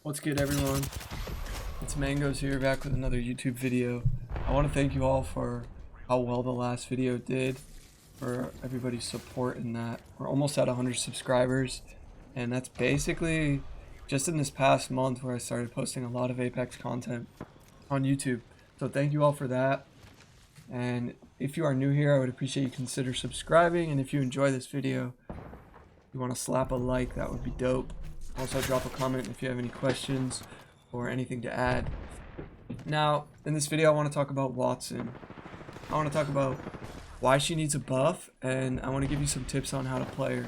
What's good, everyone? It's Mangoes here, back with another YouTube video. I want to thank you all for how well the last video did, for everybody's support in that. We're almost at 100 subscribers, and that's basically just in this past month where I started posting a lot of Apex content on YouTube. So thank you all for that. And if you are new here, I would appreciate you consider subscribing, and if you enjoy this video, you want to slap a like, that would be dope. Also, drop a comment if you have any questions or anything to add. Now, in this video, I want to talk about Wattson. I want to talk about why she needs a buff, and I want to give you some tips on how to play her.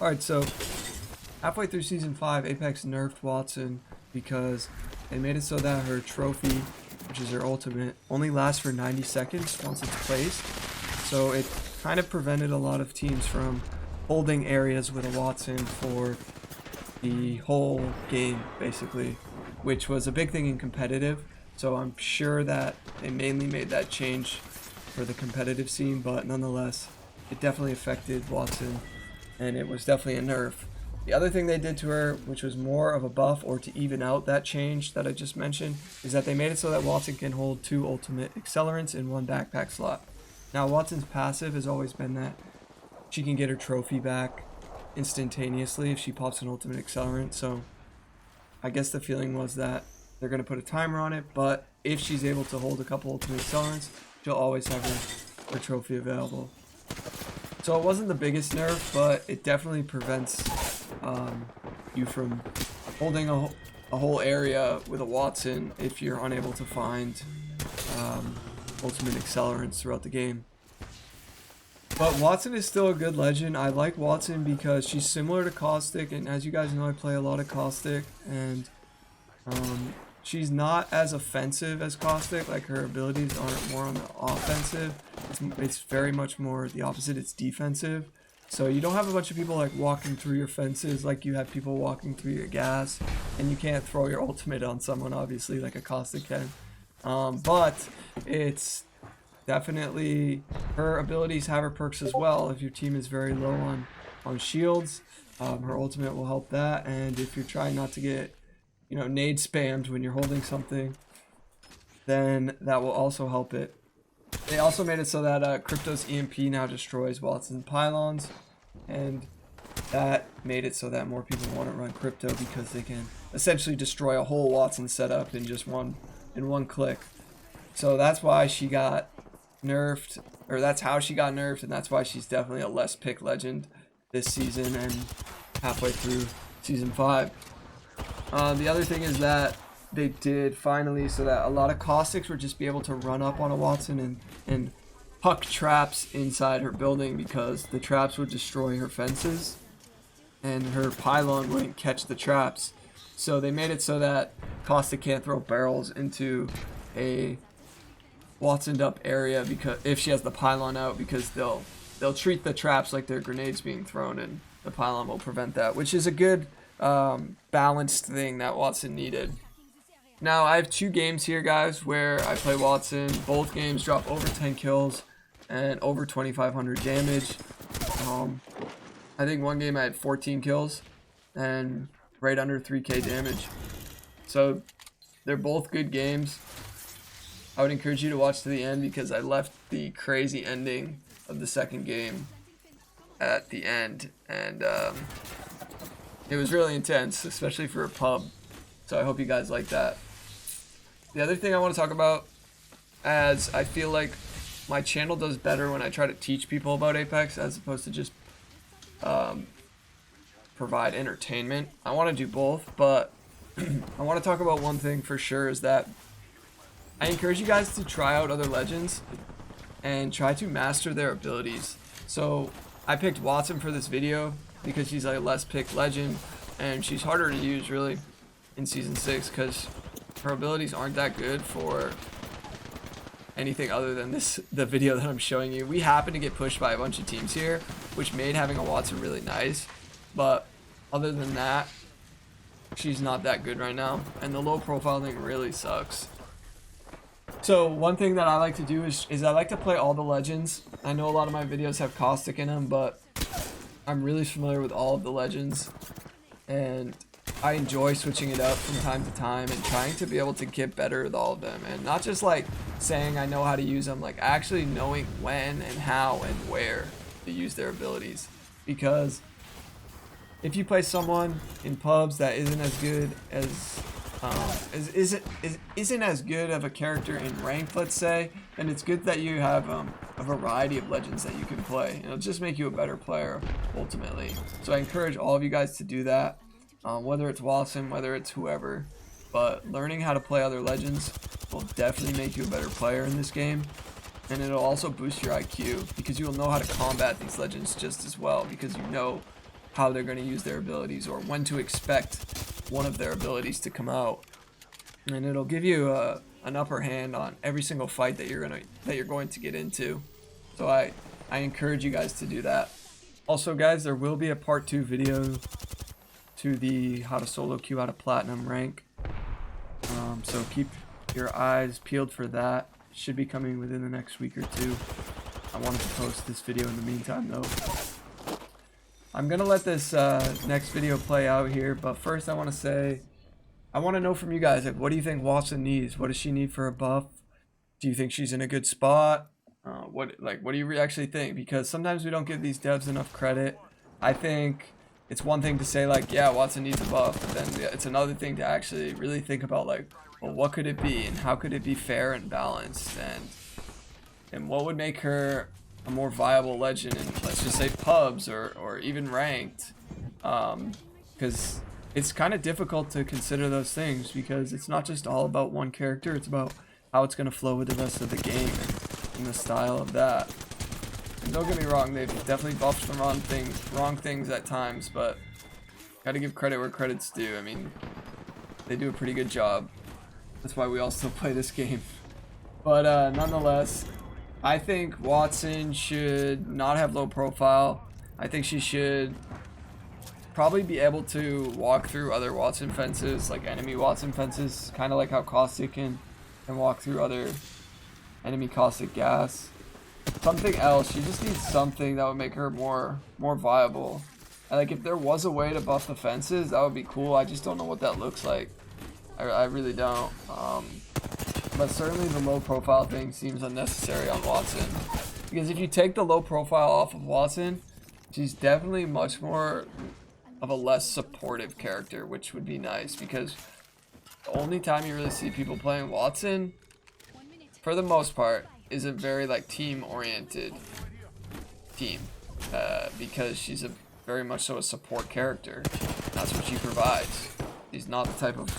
Alright, so halfway through Season 5, Apex nerfed Wattson because they made it so that her trophy, which is her ultimate, only lasts for 90 seconds once it's placed. So it kind of prevented a lot of teams from holding areas with a Wattson for the whole game, basically, which was a big thing in competitive. So I'm sure that they mainly made that change for the competitive scene, but nonetheless, it definitely affected Wattson, and it was definitely a nerf. The other thing they did to her, which was more of a buff or to even out that change that I just mentioned, is that they made it so that Wattson can hold 2 ultimate accelerants in 1 backpack slot. Now, Wattson's passive has always been that she can get her trophy back instantaneously if she pops an ultimate accelerant. So I guess the feeling was that they're going to put a timer on it, but if she's able to hold a couple ultimate accelerants, she'll always have her trophy available. So it wasn't the biggest nerf, but it definitely prevents you from holding a whole area with a Wattson if you're unable to find ultimate accelerants throughout the game. But Wattson is still a good legend. I like Wattson because she's similar to Caustic, and as you guys know, I play a lot of Caustic, and she's not as offensive as Caustic. Like, her abilities aren't more on the offensive. It's very much more the opposite. It's defensive. So you don't have a bunch of people like walking through your fences like you have people walking through your gas, and you can't throw your ultimate on someone, obviously, like a Caustic can. But it's definitely, her abilities have her perks as well. If your team is very low on shields, her ultimate will help that. And if you're trying not to get, nade spammed when you're holding something, then that will also help it. They also made it so that Crypto's EMP now destroys Wattson's pylons, and that made it so that more people want to run Crypto because they can essentially destroy a whole Wattson setup in just one click. So that's why she got nerfed, or that's how she got nerfed, and that's why she's definitely a less picked legend this season and halfway through Season 5. The other thing is that they did finally so that a lot of Caustics would just be able to run up on a Wattson and huck traps inside her building, because the traps would destroy her fences and her pylon wouldn't catch the traps. So they made it so that Caustic can't throw barrels into a Wattsoned up area because if she has the pylon out, because they'll treat the traps like they're grenades being thrown, and the pylon will prevent that, which is a good balanced thing that Wattson needed. Now I have 2 games here, guys, where I play Wattson. Both games drop over 10 kills and over 2,500 damage. I think one game I had 14 kills and right under 3k damage. So they're both good games. I would encourage you to watch to the end because I left the crazy ending of the second game at the end, and it was really intense, especially for a pub. So I hope you guys like that. The other thing I want to talk about, as I feel like my channel does better when I try to teach people about Apex as opposed to just provide entertainment. I want to do both, but I want to talk about one thing for sure, is that I encourage you guys to try out other legends and try to master their abilities. So I picked Wattson for this video because she's a less picked legend, and she's harder to use really in Season 6 because her abilities aren't that good for anything other than the video that I'm showing you. We happen to get pushed by a bunch of teams here, which made having a Wattson really nice, but other than that, she's not that good right now, and the low profile thing really sucks. So one thing that I like to do is I like to play all the legends. I know a lot of my videos have Caustic in them, but I'm really familiar with all of the legends, and I enjoy switching it up from time to time and trying to be able to get better with all of them, and not just like saying I know how to use them, like actually knowing when and how and where to use their abilities. Because if you play someone in pubs that isn't as good as isn't as good of a character in ranked, let's say, then it's good that you have a variety of legends that you can play. It'll just make you a better player ultimately. So I encourage all of you guys to do that, whether it's Wattson, whether it's whoever. But learning how to play other legends will definitely make you a better player in this game, and it'll also boost your IQ because you'll know how to combat these legends just as well, because you know how they're going to use their abilities or when to expect one of their abilities to come out, and it'll give you an upper hand on every single fight that you're going to get into. So I encourage you guys to do that. Also, guys, there will be a part 2 video to the how to solo queue out of platinum rank. So keep your eyes peeled for that. Should be coming within the next week or two. I wanted to post this video in the meantime though. I'm gonna let this next video play out here, but first I want to say, I want to know from you guys, like, what do you think Wattson needs? What does she need for a buff? Do you think she's in a good spot? What do you actually think? Because sometimes we don't give these devs enough credit. I think it's one thing to say like, yeah, Wattson needs a buff, but then it's another thing to actually really think about like, well, what could it be and how could it be fair and balanced, and what would make her a more viable legend in, let's just say, pubs or even ranked, because it's kind of difficult to consider those things because it's not just all about one character, it's about how it's going to flow with the rest of the game and the style of that. And don't get me wrong, they've definitely buffed the wrong things at times, but gotta give credit where credit's due. I mean, they do a pretty good job. That's why we all still play this game. But nonetheless, I think Wattson should not have low profile. I think she should probably be able to walk through other Wattson fences, like enemy Wattson fences, kind of like how Caustic can walk through other enemy Caustic gas. Something else, she just needs something that would make her more viable. And like, if there was a way to buff the fences, that would be cool. I just don't know what that looks like. I really don't. But certainly the low profile thing seems unnecessary on Wattson, because if you take the low profile off of Wattson, she's definitely much more of a less supportive character, which would be nice, because the only time you really see people playing Wattson, for the most part, is a very like team oriented team, because she's a very much so a support character. That's what she provides. She's not the type of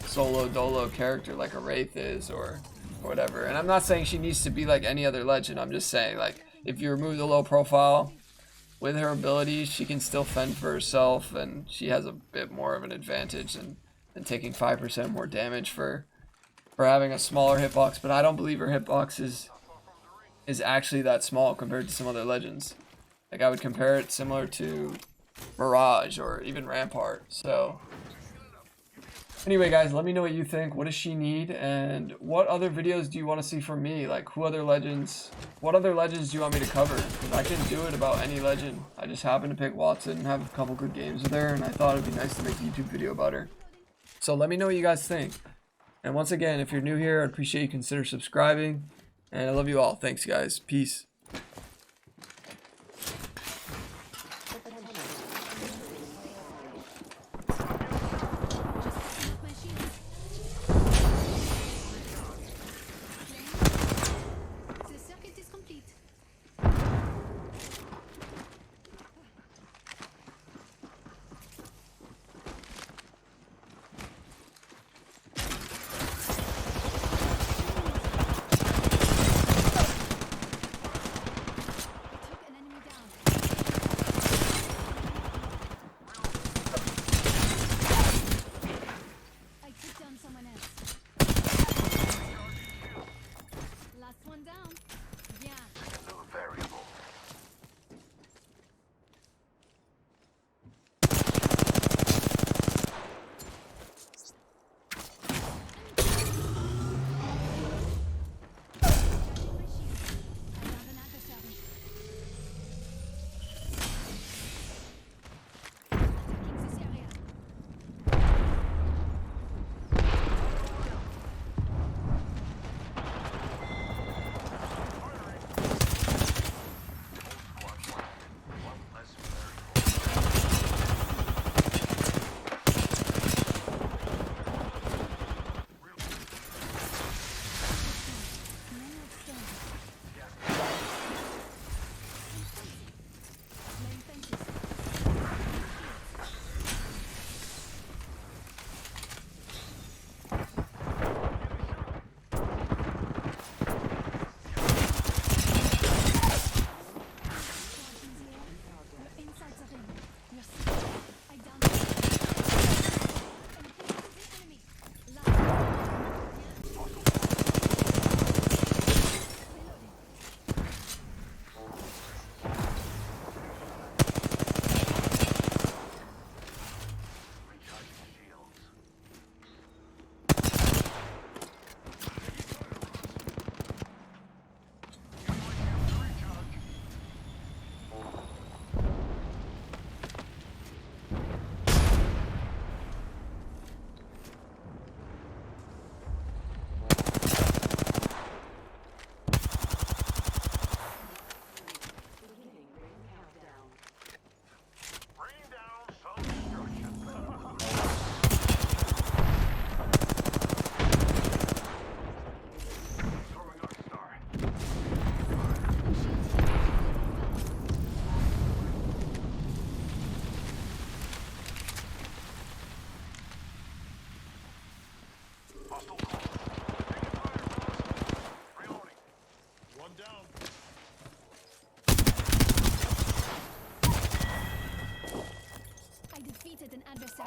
solo dolo character like a Wraith is or whatever. And I'm not saying she needs to be like any other legend. I'm just saying, like, if you remove the low profile, with her abilities she can still fend for herself, and she has a bit more of an advantage than taking 5% more damage for having a smaller hitbox. But I don't believe her hitbox is actually that small compared to some other legends. Like, I would compare it similar to Mirage or even Rampart. So anyway, guys, let me know what you think. What does she need, and what other videos do you want to see from me? Like, what other legends do you want me to cover? Because I can do it about any legend. I just happen to pick Wattson and have a couple good games with her, and I thought it'd be nice to make a YouTube video about her. So let me know what you guys think. And once again, if you're new here, I'd appreciate you consider subscribing. And I love you all. Thanks, guys. Peace.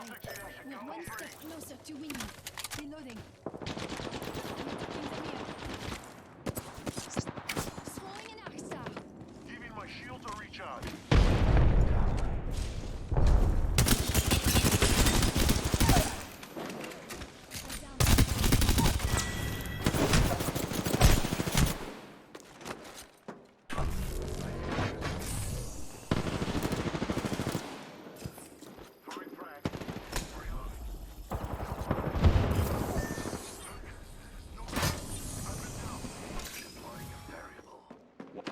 necessary. We're one step closer to winning. Reloading. Throwing an arc star. Giving my shield a recharge. Throwing frag. Reloading. No, I've been down. Deploying a variable. Work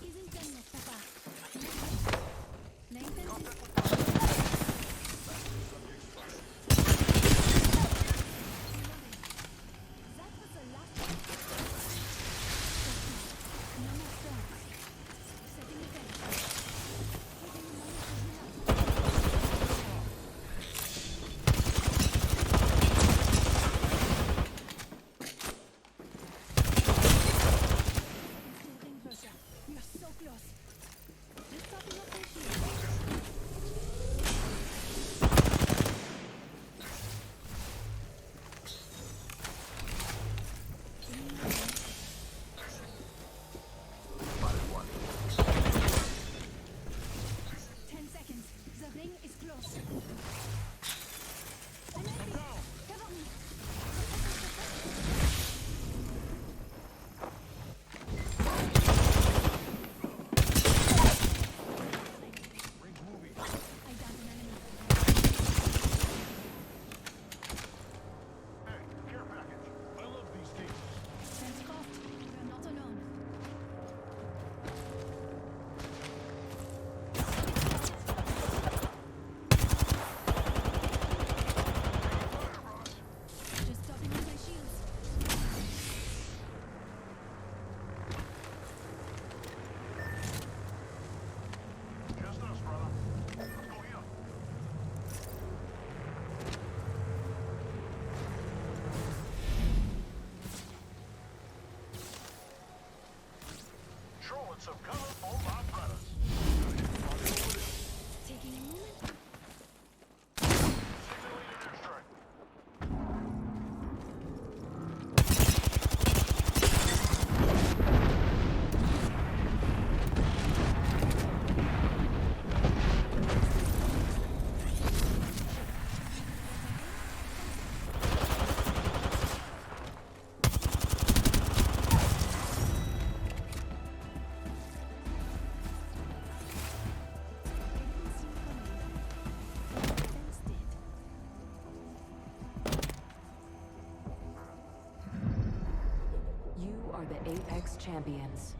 isn't done yet, Papa. Lengthen. That was the last one. No more stones. Setting the bench. Putting the money to heal up. Instilling pressure. We are so close. Just topping up my shield. Spotted one. 10 seconds. The ring is close. I'm down. Cover me. Ring's moving. I downed an enemy. Hey, care package. I love these things. Sense crossed. We're not alone. Just topping up my shields. Just us, brother. Let's go here. Showing some color on my brothers. Taking a moment. Signaling an airstrike. Didn't see it coming. Sensed it. You are the Apex Champions.